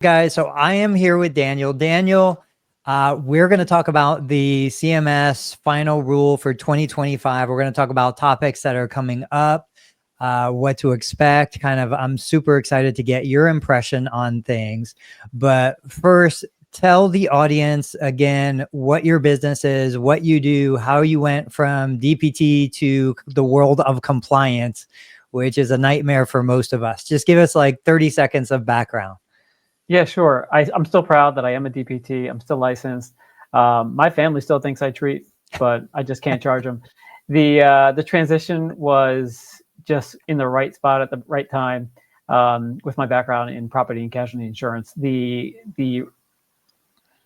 Guys, so I am here with Daniel. Daniel, we're going to talk about the CMS Final Rule for 2025. We're going to talk about topics that are coming up, what to expect. I'm super excited to get your impression on things. But first, tell the audience again what your business is, what you do, how you went from DPT to the world of compliance, which is a nightmare for most of us. Just give us like 30 seconds of background. Yeah, sure. I'm still proud that I am a DPT. I'm still licensed. My family still thinks I treat, but I just can't charge them. The transition was just in the right spot at the right time, with my background in property and casualty insurance. The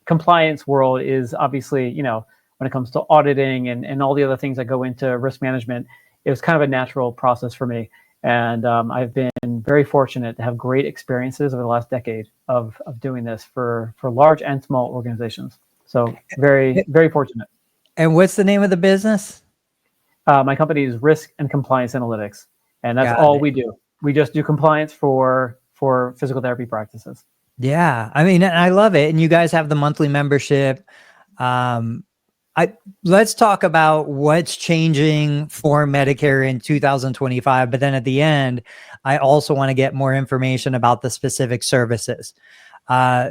compliance world is obviously, when it comes to auditing and all the other things that go into risk management, it was kind of a natural process for me. And I've been very fortunate to have great experiences over the last decade of doing this for large and small organizations. So very, very fortunate. And what's the name of the business? My company is Risk and Compliance Analytics, and that's all we do. We just do compliance for physical therapy practices. Yeah, I mean, I love it. And you guys have the monthly membership. Let's talk about what's changing for Medicare in 2025. But then at the end, I also want to get more information about the specific services.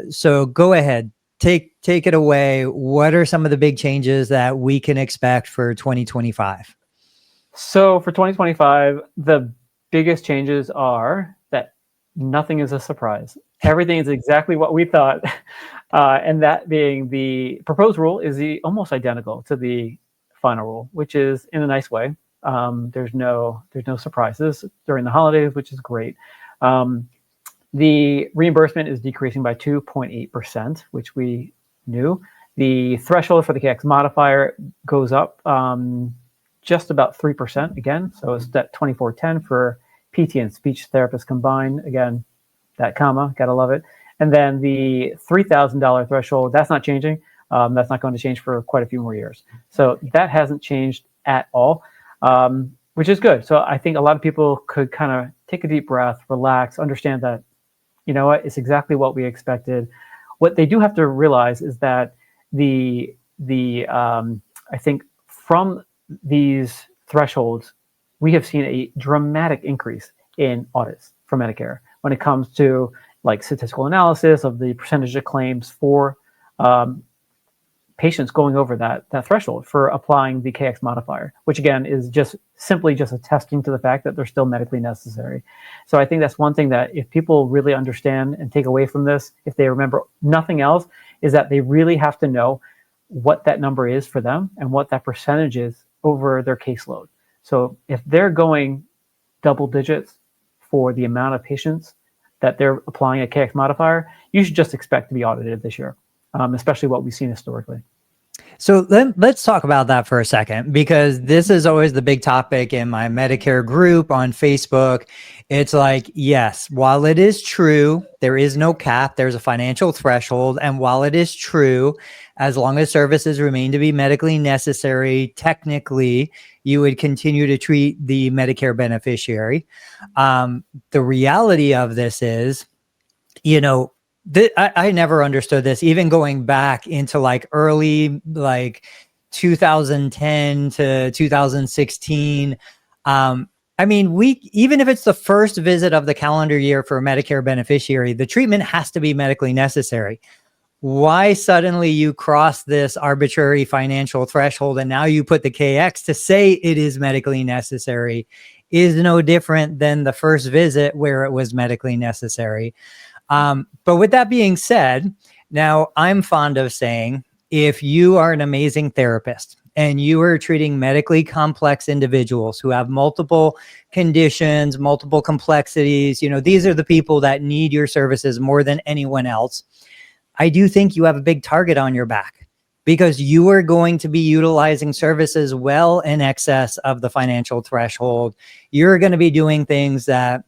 So go ahead, take it away. What are some of the big changes that we can expect for 2025? So for 2025, the biggest changes are that nothing is a surprise. Everything is exactly what we thought. And that being the proposed rule is almost identical to the final rule, which is in a nice way. There's no surprises during the holidays, which is great. The reimbursement is decreasing by 2.8%, which we knew. The threshold for the KX modifier goes up just about 3% again. So it's at 2410 for PT and speech therapists combined. Again, that comma, gotta love it. And then the $3,000 threshold, that's not changing. That's not going to change for quite a few more years. So that hasn't changed at all, which is good. So I think a lot of people could kind of take a deep breath, relax, understand that, you know what, it's exactly what we expected. What they do have to realize is that I think from these thresholds, we have seen a dramatic increase in audits for Medicare when it comes to like statistical analysis of the percentage of claims for patients going over that threshold for applying the KX modifier, which again is just simply attesting to the fact that they're still medically necessary. So I think that's one thing that if people really understand and take away from this, if they remember nothing else, is that they really have to know what that number is for them and what that percentage is over their caseload. So if they're going double digits for the amount of patients that they're applying a KX modifier, you should just expect to be audited this year, especially what we've seen historically. So let's talk about that for a second, because this is always the big topic in my Medicare group on Facebook. It's like, yes, while it is true, there is no cap, there's a financial threshold. And while it is true, as long as services remain to be medically necessary, technically, you would continue to treat the Medicare beneficiary. The reality of this is, I never understood this, even going back into like early 2010 to 2016. I mean, even if it's the first visit of the calendar year for a Medicare beneficiary, the treatment has to be medically necessary. Why suddenly you cross this arbitrary financial threshold and now you put the KX to say it is medically necessary is no different than the first visit where it was medically necessary. But with that being said, now I'm fond of saying, if you are an amazing therapist and you are treating medically complex individuals who have multiple conditions, multiple complexities, these are the people that need your services more than anyone else. I do think you have a big target on your back, because you are going to be utilizing services well in excess of the financial threshold. You're going to be doing things that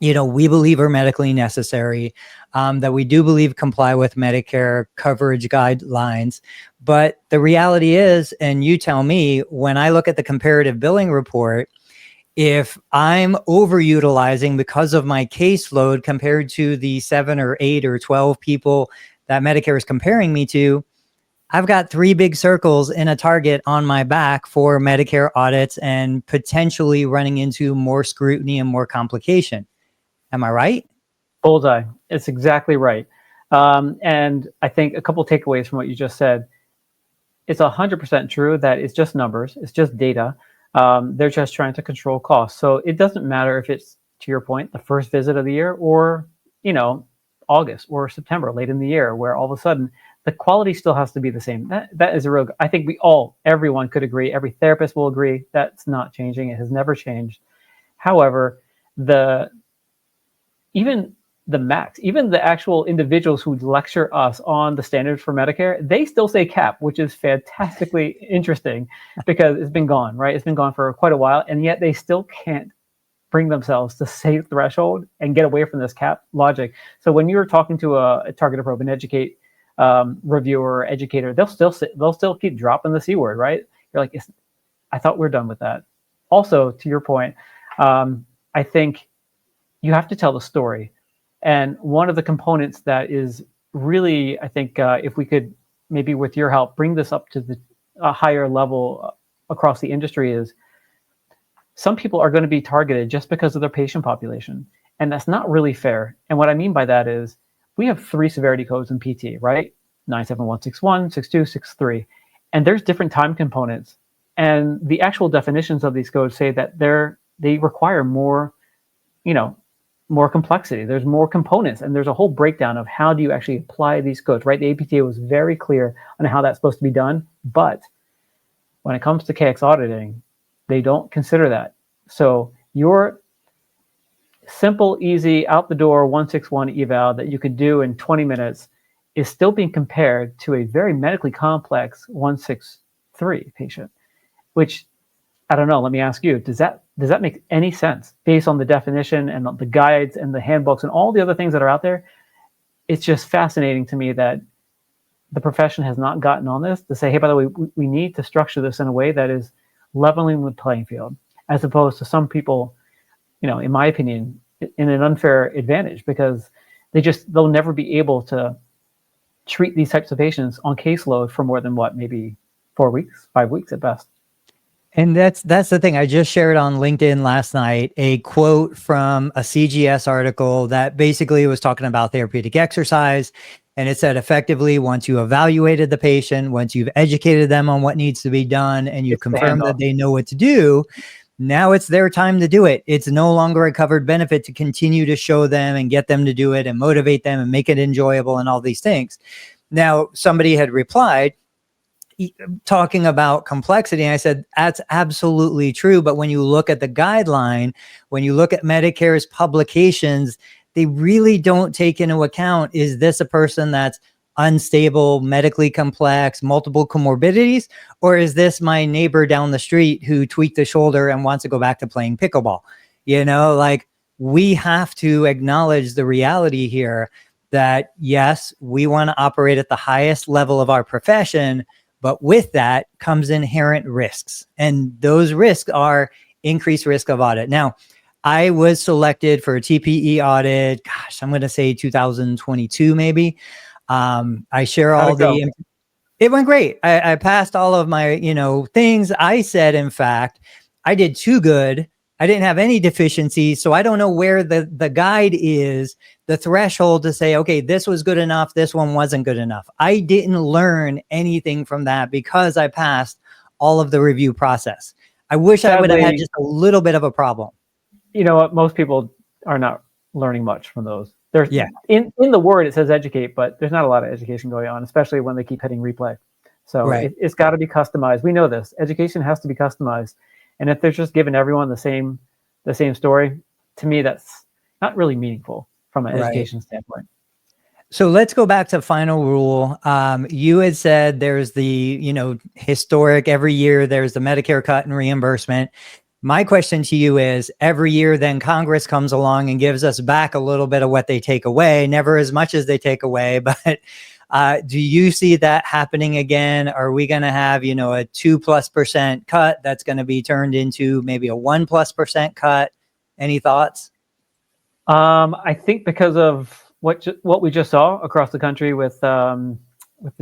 we believe are medically necessary, that we do believe comply with Medicare coverage guidelines. But the reality is, and you tell me, when I look at the comparative billing report, if I'm overutilizing because of my caseload compared to the 7 or 8 or 12 people that Medicare is comparing me to, I've got 3 big circles in a target on my back for Medicare audits and potentially running into more scrutiny and more complication. Am I right? Bullseye. It's exactly right. And I think a couple takeaways from what you just said. It's 100% true that it's just numbers. It's just data. They're just trying to control costs. So it doesn't matter if it's, to your point, the first visit of the year or, August or September, late in the year, where all of a sudden the quality still has to be the same. That is a real, I think everyone could agree, every therapist will agree, that's not changing. It has never changed. However, even the actual individuals who lecture us on the standards for Medicare, they still say cap, which is fantastically interesting because it's been gone, right? It's been gone for quite a while, and yet they still can't bring themselves to say threshold and get away from this cap logic. So when you're talking to a target, approach, and educate reviewer or educator, they'll still keep dropping the C word, right? You're like, I thought we're done with that. Also, to your point, I think you have to tell the story. And one of the components that is really, I think, if we could maybe with your help bring this up to a higher level across the industry, is some people are going to be targeted just because of their patient population. And that's not really fair. And what I mean by that is we have 3 severity codes in PT, right? 97161, 62, 63. And there's different time components. And the actual definitions of these codes say that they require more, more complexity. There's more components, and there's a whole breakdown of how do you actually apply these codes, right? The APTA was very clear on how that's supposed to be done, but when it comes to KX auditing, they don't consider that. So your simple, easy, out the door 161 eval that you could do in 20 minutes is still being compared to a very medically complex 163 patient, which, I don't know, let me ask you, does that make any sense based on the definition and the guides and the handbooks and all the other things that are out there? It's just fascinating to me that the profession has not gotten on this to say, hey, by the way, we need to structure this in a way that is leveling the playing field, as opposed to some people, in my opinion, in an unfair advantage, because they'll never be able to treat these types of patients on caseload for more than maybe 4 weeks, 5 weeks at best. And that's the thing. I just shared on LinkedIn last night a quote from a CGS article that basically was talking about therapeutic exercise. And it said, effectively, once you evaluated the patient, once you've educated them on what needs to be done, and you confirm that they know what to do, now it's their time to do it. It's no longer a covered benefit to continue to show them and get them to do it and motivate them and make it enjoyable and all these things. Now, somebody had replied, talking about complexity. And I said, that's absolutely true. But when you look at the guideline, when you look at Medicare's publications, they really don't take into account, is this a person that's unstable, medically complex, multiple comorbidities, or is this my neighbor down the street who tweaked the shoulder and wants to go back to playing pickleball? We have to acknowledge the reality here that, yes, we want to operate at the highest level of our profession, but with that comes inherent risks. And those risks are increased risk of audit. Now, I was selected for a TPE audit, I'm going to say 2022, maybe. I share all the, it went great. I passed all of my, things. I said, in fact, I did too good. I didn't have any deficiencies. So I don't know where the guide is, the threshold to say, okay, this was good enough, this one wasn't good enough. I didn't learn anything from that because I passed all of the review process. I wish I would have had just a little bit of a problem. You know what? Most people are not learning much from those. There's in the word, it says educate, but there's not a lot of education going on, especially when they keep hitting replay. So it's got to be customized. We know this. Education has to be customized. And if they're just giving everyone the same story, to me, that's not really meaningful from an education standpoint. So let's go back to Final Rule. You had said there's the, historic, every year there's the Medicare cut and reimbursement. My question to you is, every year then Congress comes along and gives us back a little bit of what they take away, never as much as they take away, but Do you see that happening again? Are we going to have, you know, a 2+% cut that's going to be turned into maybe a 1+% cut? Any thoughts? I think because of what we just saw across the country with the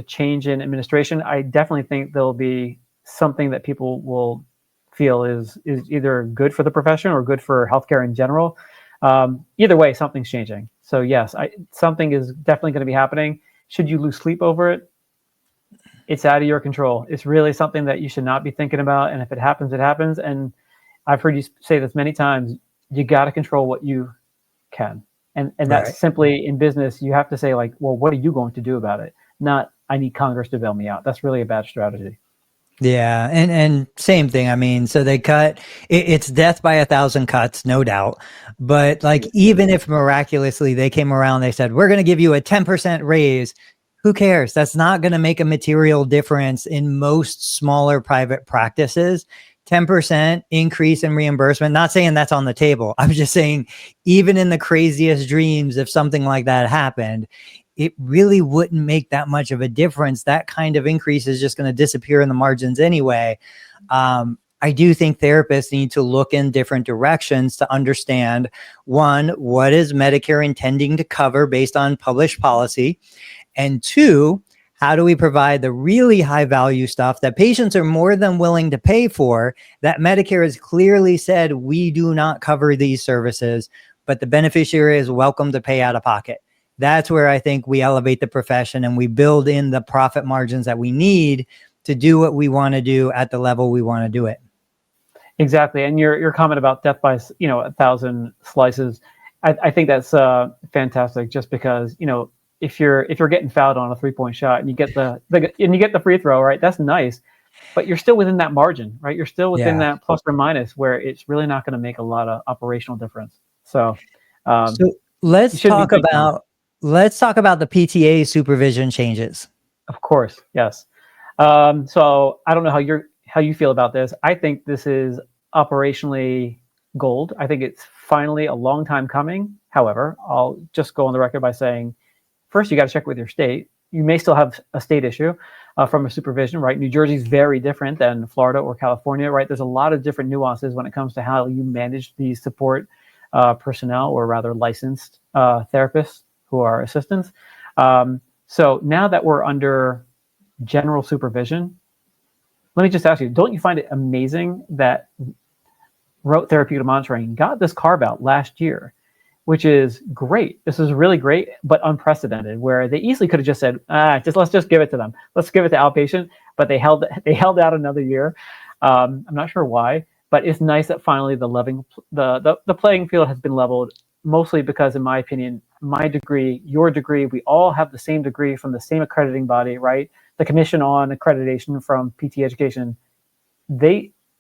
change in administration, I definitely think there'll be something that people will feel is either good for the profession or good for healthcare in general. Either way, something's changing. So yes, something is definitely going to be happening. Should you lose sleep over it? It's out of your control. It's really something that you should not be thinking about. And if it happens, it happens. And I've heard you say this many times. You got to control what you can. And that's Right. simply in business. You have to say like, well, what are you going to do about it? Not, I need Congress to bail me out. That's really a bad strategy. Yeah, and same thing. I mean, so they cut. It's death by 1,000 cuts, no doubt. But like, even if miraculously they came around, they said we're going to give you a 10% raise. Who cares? That's not going to make a material difference in most smaller private practices. 10% increase in reimbursement. Not saying that's on the table. I'm just saying, even in the craziest dreams, if something like that happened, it really wouldn't make that much of a difference. That kind of increase is just going to disappear in the margins anyway. I do think therapists need to look in different directions to understand, one, what is Medicare intending to cover based on published policy? And two, how do we provide the really high value stuff that patients are more than willing to pay for, that Medicare has clearly said we do not cover these services, but the beneficiary is welcome to pay out of pocket? That's where I think we elevate the profession and we build in the profit margins that we need to do what we want to do at the level we want to do it. Exactly. And your comment about death by, 1,000 slices, I think that's fantastic. Just because, if you're getting fouled on a 3-point shot and you get the free throw, right? That's nice, but you're still within that margin, right? You're still within that plus or minus where it's really not going to make a lot of operational difference. So let's talk about the PTA supervision changes. Of course, yes. So I don't know how you feel about this. I think this is operationally gold. I think it's finally a long time coming. However, I'll just go on the record by saying, first, you got to check with your state. You may still have a state issue from a supervision, right? New Jersey is very different than Florida or California, right? There's a lot of different nuances when it comes to how you manage these support personnel, or rather licensed therapists who are assistants. So now that we're under general supervision, let me just ask you, don't you find it amazing that rote therapeutic monitoring got this carve out last year, which is great. This is really great, but unprecedented, where they easily could have just said, let's just give it to them. Let's give it to outpatient, but they held out another year. I'm not sure why, but it's nice that finally the playing field has been leveled, mostly because, in my opinion, my degree, your degree, we all have the same degree from the same accrediting body, right? The Commission on Accreditation from PT Education.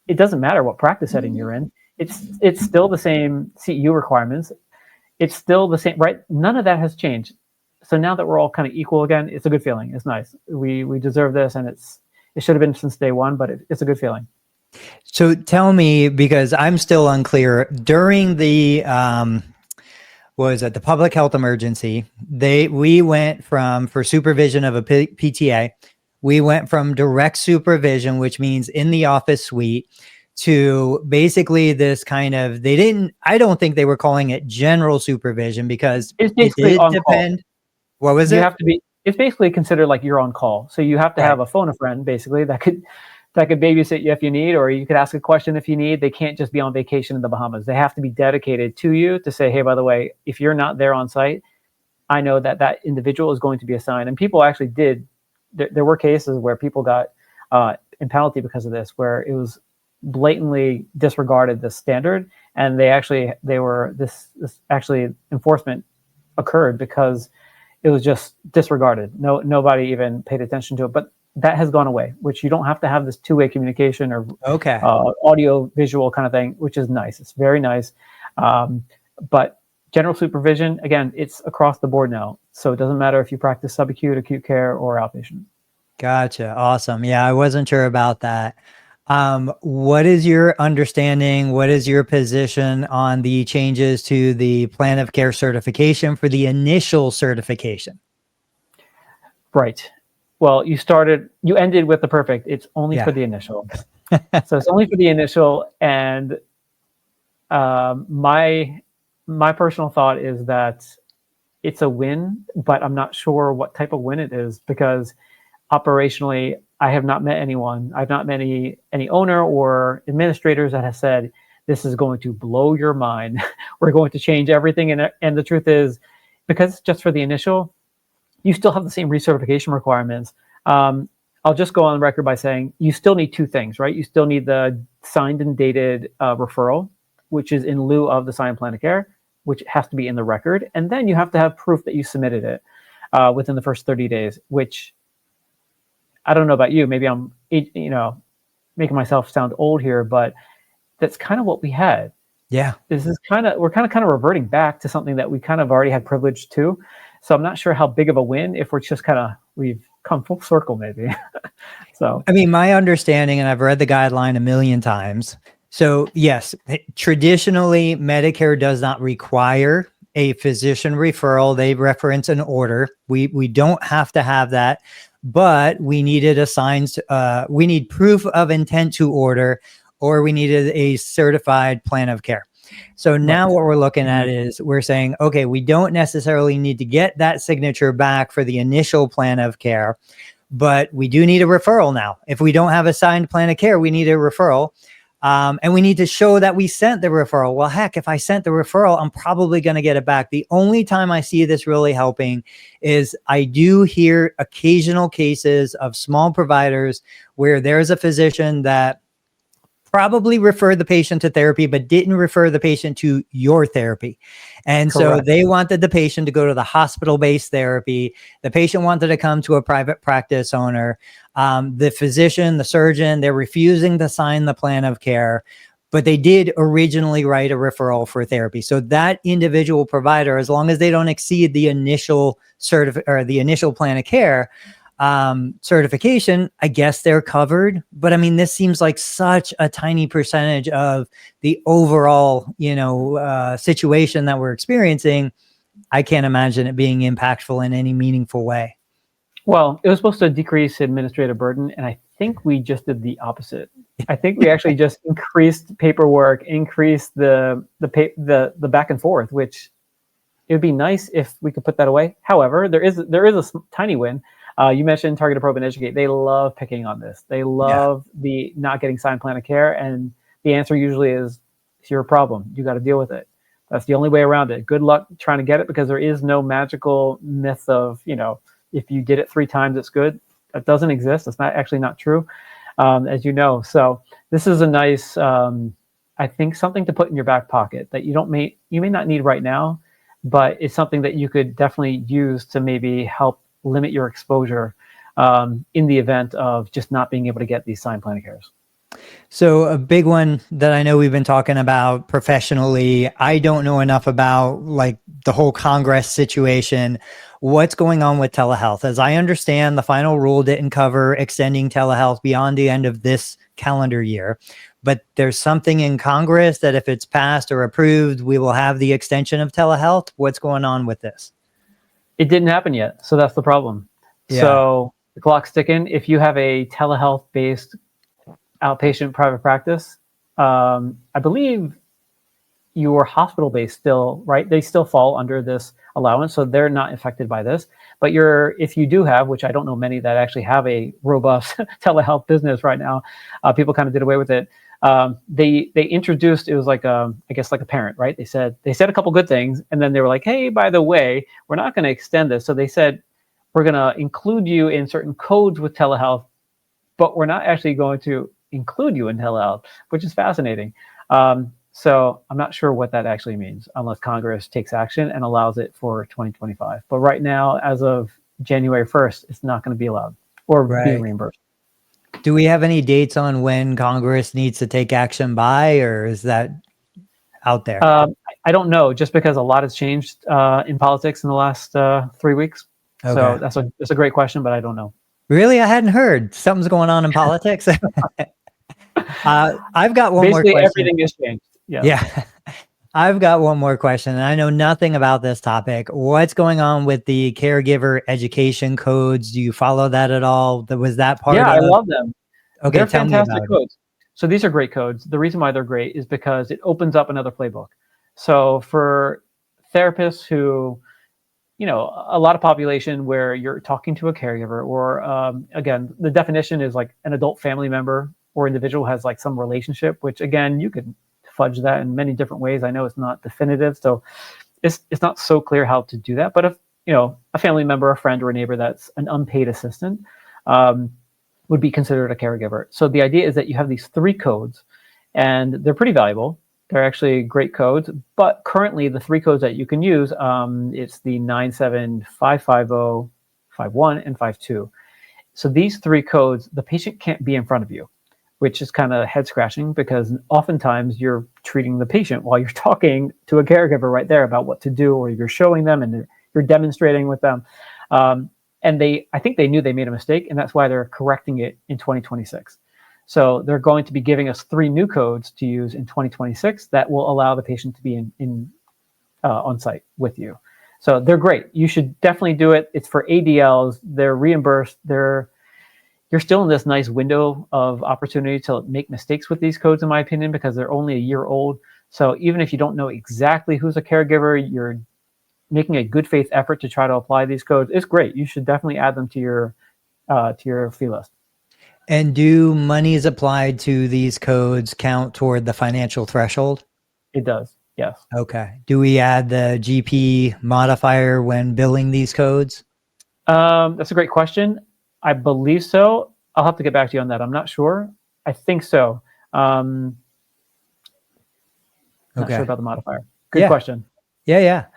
It doesn't matter what practice setting you're in. It's still the same CEU requirements. It's still the same, right? None of that has changed. So now that we're all kind of equal again, it's a good feeling. It's nice. We deserve this, and it should have been since day one, but it's a good feeling. So tell me, because I'm still unclear, during the the public health emergency, we went from, for supervision of a PTA, we went from direct supervision, which means in the office suite, to basically this kind of, I don't think they were calling it general supervision, because it's basically on depend. Call. What was it? It's basically considered like you're on call. So you have to have a phone a friend, basically, that could babysit you if you need, or you could ask a question if you need. They can't just be on vacation in the Bahamas. They have to be dedicated to you to say, hey, by the way, if you're not there on site, I know that individual is going to be assigned. And people actually did. There were cases where people got in penalty because of this, where it was blatantly disregarded the standard, and this enforcement occurred because it was just disregarded. Nobody even paid attention to it. But that has gone away, which you don't have to have this two-way communication or audio visual kind of thing, which is nice. It's very nice. But general supervision, again, it's across the board now. So it doesn't matter if you practice subacute, acute care, or outpatient. Gotcha. Awesome. Yeah, I wasn't sure about that. What is your understanding? What is your position on the changes to the plan of care certification for the initial certification? Right. Well, you ended with the perfect. It's only Yeah. for the initial. So it's only for the initial. And my personal thought is that it's a win, but I'm not sure what type of win it is, because operationally, I have not met anyone. I've not met any owner or administrators that have said, this is going to blow your mind. We're going to change everything. And the truth is, because it's just for the initial, you still have the same recertification requirements. I'll just go on record by saying you still need two things, right? You still need the signed and dated referral, which is in lieu of the signed plan of care, which has to be in the record. And then you have to have proof that you submitted it within the first 30 days, which I don't know about you. Maybe I'm, making myself sound old here, but that's kind of what we had. Yeah. We're kind of reverting back to something that we kind of already had privilege to. So I'm not sure how big of a win if we're just we've come full circle maybe. So, I mean, my understanding, and I've read the guideline a million times. So yes, traditionally Medicare does not require a physician referral. They reference an order. We don't have to have that, but we needed we need proof of intent to order, or we needed a certified plan of care. So now what we're looking at is we're saying, okay, we don't necessarily need to get that signature back for the initial plan of care, but we do need a referral now. If we don't have a signed plan of care, we need a referral. And we need to show that we sent the referral. Well, heck, if I sent the referral, I'm probably going to get it back. The only time I see this really helping is I do hear occasional cases of small providers where there's a physician that probably referred the patient to therapy, but didn't refer the patient to your therapy. And correct. So they wanted the patient to go to the hospital-based therapy. The patient wanted to come to a private practice owner. The physician, the surgeon, they're refusing to sign the plan of care, but they did originally write a referral for therapy. So that individual provider, as long as they don't exceed the initial the initial plan of care, certification, I guess they're covered. But I mean, this seems like such a tiny percentage of the overall, situation that we're experiencing. I can't imagine it being impactful in any meaningful way. Well, it was supposed to decrease administrative burden, and I think we just did the opposite. I think we actually just increased paperwork, increased the back and forth, which it would be nice if we could put that away. However, there is a tiny win. You mentioned Target, Approach, and Educate. They love picking on this. They love the not getting signed plan of care. And the answer usually is, it's your problem. You got to deal with it. That's the only way around it. Good luck trying to get it, because there is no magical myth of, if you did it 3 times, it's good. That doesn't exist. It's not true, as you know. So this is a nice, I think, something to put in your back pocket that you may not need right now, but it's something that you could definitely use to maybe help limit your exposure in the event of just not being able to get these signed plan of cares. So a big one that I know we've been talking about professionally, I don't know enough about, like, the whole Congress situation. What's going on with telehealth? As I understand, the final rule didn't cover extending telehealth beyond the end of this calendar year, but there's something in Congress that if it's passed or approved, we will have the extension of telehealth. What's going on with this? It didn't happen yet, so that's the problem. Yeah. So the clock's ticking. If you have a telehealth-based outpatient private practice, I believe your hospital-based still, right? They still fall under this allowance, so they're not affected by this. But if you do have, which I don't know many that actually have a robust telehealth business right now, people kind of did away with it. They introduced, it was like I guess like a parent, right? They said a couple good things, and then they were like, hey, by the way, we're not going to extend this. So they said, we're going to include you in certain codes with telehealth, but we're not actually going to include you in telehealth, which is fascinating. So I'm not sure what that actually means unless Congress takes action and allows it for 2025. But right now, as of January 1st, it's not going to be allowed or be reimbursed. Do we have any dates on when Congress needs to take action by, or is that out there? I don't know, just because a lot has changed in politics in the last 3 weeks. Okay. So that's a great question, but I don't know. Really? I hadn't heard. Something's going on in politics. I've got one more question. Basically, everything has changed. Yeah. I've got one more question, and I know nothing about this topic. What's going on with the caregiver education codes? Do you follow that at all? Was that part Yeah, of? I love them. Okay, They're tell me fantastic about it. codes. So these are great codes. The reason why they're great is because it opens up another playbook. So for therapists who, a lot of population where you're talking to a caregiver, or again, the definition is like an adult family member or individual has like some relationship, which again, you could fudge that in many different ways. I know it's not definitive, so it's not so clear how to do that. But if a family member, a friend, or a neighbor that's an unpaid assistant, would be considered a caregiver. So the idea is that you have these 3 codes, and they're pretty valuable. They're actually great codes, but currently the 3 codes that you can use, it's the 97550, 51, and 52. So these 3 codes, the patient can't be in front of you, which is kind of head scratching, because oftentimes you're treating the patient while you're talking to a caregiver right there about what to do, or you're showing them and you're demonstrating with them. And I think they knew they made a mistake, and that's why they're correcting it in 2026. So they're going to be giving us 3 new codes to use in 2026 that will allow the patient to be on site with you. So they're great. You should definitely do it. It's for ADLs. They're reimbursed. You're still in this nice window of opportunity to make mistakes with these codes, in my opinion, because they're only a year old. So even if you don't know exactly who's a caregiver, you're making a good faith effort to try to apply these codes. It's great. You should definitely add them to your fee list. And do monies applied to these codes count toward the financial threshold? It does, yes. Okay. Do we add the GP modifier when billing these codes? That's a great question. I believe so. I'll have to get back to you on that. I'm not sure. I think so. Not sure about the modifier. Good question. Yeah.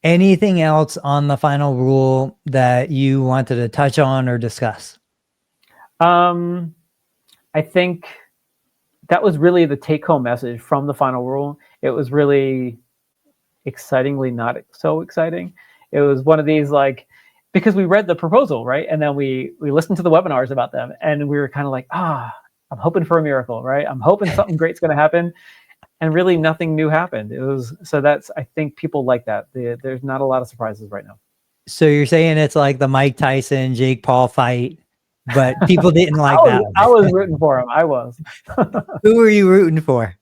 Anything else on the final rule that you wanted to touch on or discuss? I think that was really the take-home message from the final rule. It was really excitingly not so exciting. It was one of these, like, because we read the proposal, right? And then we listened to the webinars about them, and we were kind of like, I'm hoping for a miracle, right? I'm hoping something great's going to happen. And really nothing new happened. I think people like that. There's not a lot of surprises right now. So you're saying it's like the Mike Tyson, Jake Paul fight, but people didn't like that. I was rooting for him. I was. Who were you rooting for?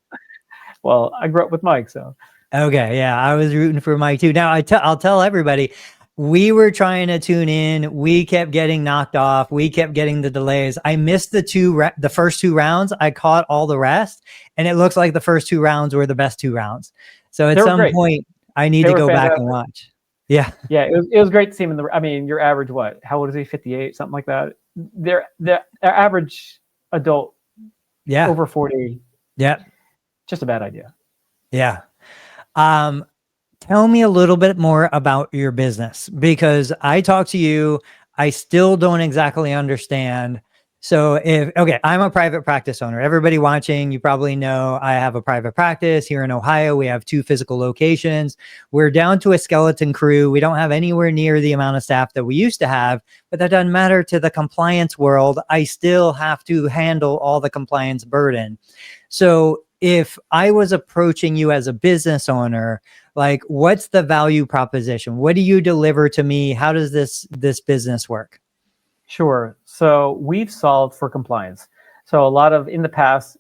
Well, I grew up with Mike, so. Okay, yeah, I was rooting for Mike too. Now I'll tell everybody, we were trying to tune in. We kept getting knocked off. We kept getting the delays. I missed the first 2 rounds. I caught all the rest, and it looks like the first 2 rounds were the best 2 rounds. So at some point, I need to go back and watch. Yeah. Yeah, it was great to see him your average, what? How old is he? 58, something like that. Their average adult, over 40. Yeah. Just a bad idea. Yeah. Tell me a little bit more about your business, because I talk to you, I still don't exactly understand. So I'm a private practice owner. Everybody watching, you probably know I have a private practice here in Ohio. We have 2 physical locations. We're down to a skeleton crew. We don't have anywhere near the amount of staff that we used to have, but that doesn't matter to the compliance world. I still have to handle all the compliance burden. So if I was approaching you as a business owner, like, what's the value proposition? What do you deliver to me? How does this business work? Sure. So we've solved for compliance. So in the past,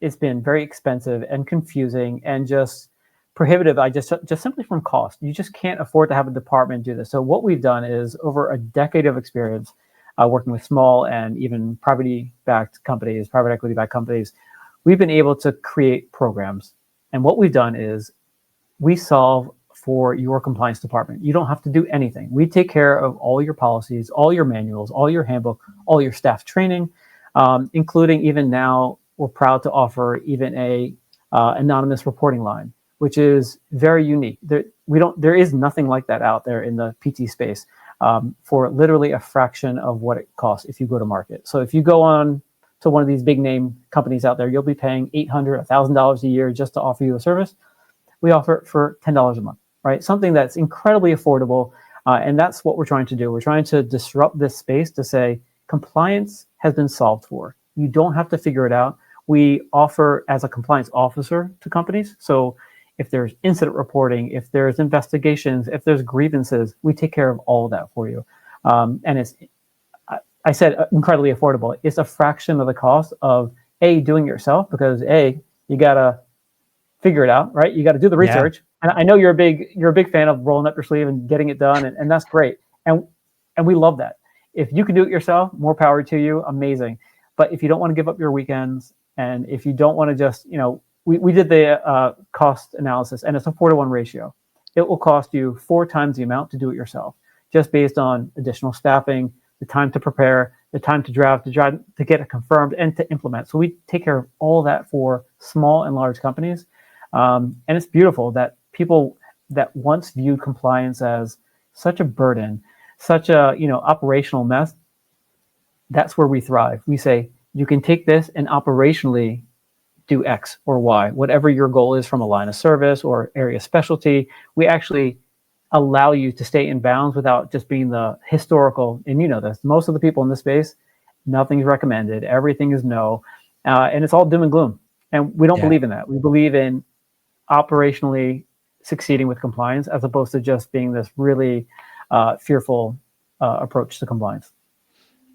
it's been very expensive and confusing and just prohibitive. Just simply from cost. You just can't afford to have a department do this. So what we've done is, over a decade of experience working with small and even private equity-backed companies, we've been able to create programs. And what we've done is we solve for your compliance department. You don't have to do anything. We take care of all your policies, all your manuals, all your handbook, all your staff training, including, even now, we're proud to offer even a anonymous reporting line, which is very unique. There is nothing like that out there in the PT space for literally a fraction of what it costs if you go to market. So if you go on to one of these big name companies out there, you'll be paying $800, $1,000 a year just to offer you a service. We offer it for $10 a month, right? Something that's incredibly affordable. And that's what we're trying to do. We're trying to disrupt this space to say compliance has been solved for. You don't have to figure it out. We offer as a compliance officer to companies. So if there's incident reporting, if there's investigations, if there's grievances, we take care of all of that for you. And it's, I said, incredibly affordable. It's a fraction of the cost of doing it yourself, because you gotta figure it out, right? You got to do the research. And I know you're a big fan of rolling up your sleeve and getting it done, and that's great. And we love that. If you can do it yourself, more power to you, amazing. But if you don't want to give up your weekends, and if you don't want to just, we did the cost analysis, and it's a 4-to-1 ratio. It will cost you 4 times the amount to do it yourself, just based on additional staffing, the time to prepare, the time to draft, to get it confirmed, and to implement. So we take care of all that for small and large companies. And it's beautiful that people that once viewed compliance as such a burden, such a operational mess, that's where we thrive. We say, you can take this and operationally do X or Y, whatever your goal is from a line of service or area specialty. We actually allow you to stay in bounds without just being the historical. And this, most of the people in this space, nothing's recommended, everything is no, and it's all doom and gloom. And we don't believe in that. We believe in operationally succeeding with compliance, as opposed to just being this really fearful approach to compliance.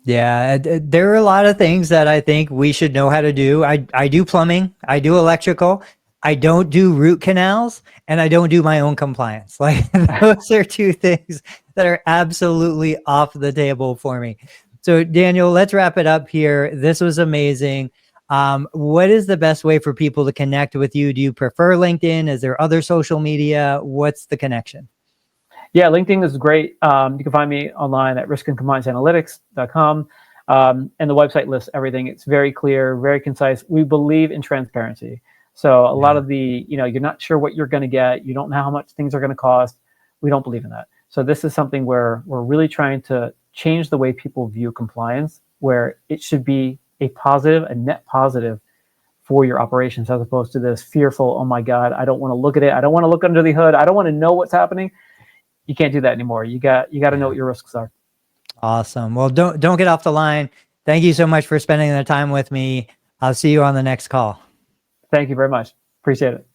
Yeah, there are a lot of things that I think we should know how to do. I do plumbing, I do electrical, I don't do root canals, and I don't do my own compliance. Like, those are 2 things that are absolutely off the table for me. So Daniel, let's wrap it up here. This was amazing. What is the best way for people to connect with you? Do you prefer LinkedIn? Is there other social media? What's the connection? Yeah, LinkedIn is great. You can find me online at riskandcomplianceanalytics.com. And the website lists everything. It's very clear, very concise. We believe in transparency. So a lot of the, you're not sure what you're going to get. You don't know how much things are going to cost. We don't believe in that. So this is something where we're really trying to change the way people view compliance, where it should be a positive, a net positive for your operations, as opposed to this fearful, oh my God, I don't want to look at it. I don't want to look under the hood. I don't want to know what's happening. You can't do that anymore. You got to know what your risks are. Awesome. Well, don't get off the line. Thank you so much for spending the time with me. I'll see you on the next call. Thank you very much. Appreciate it.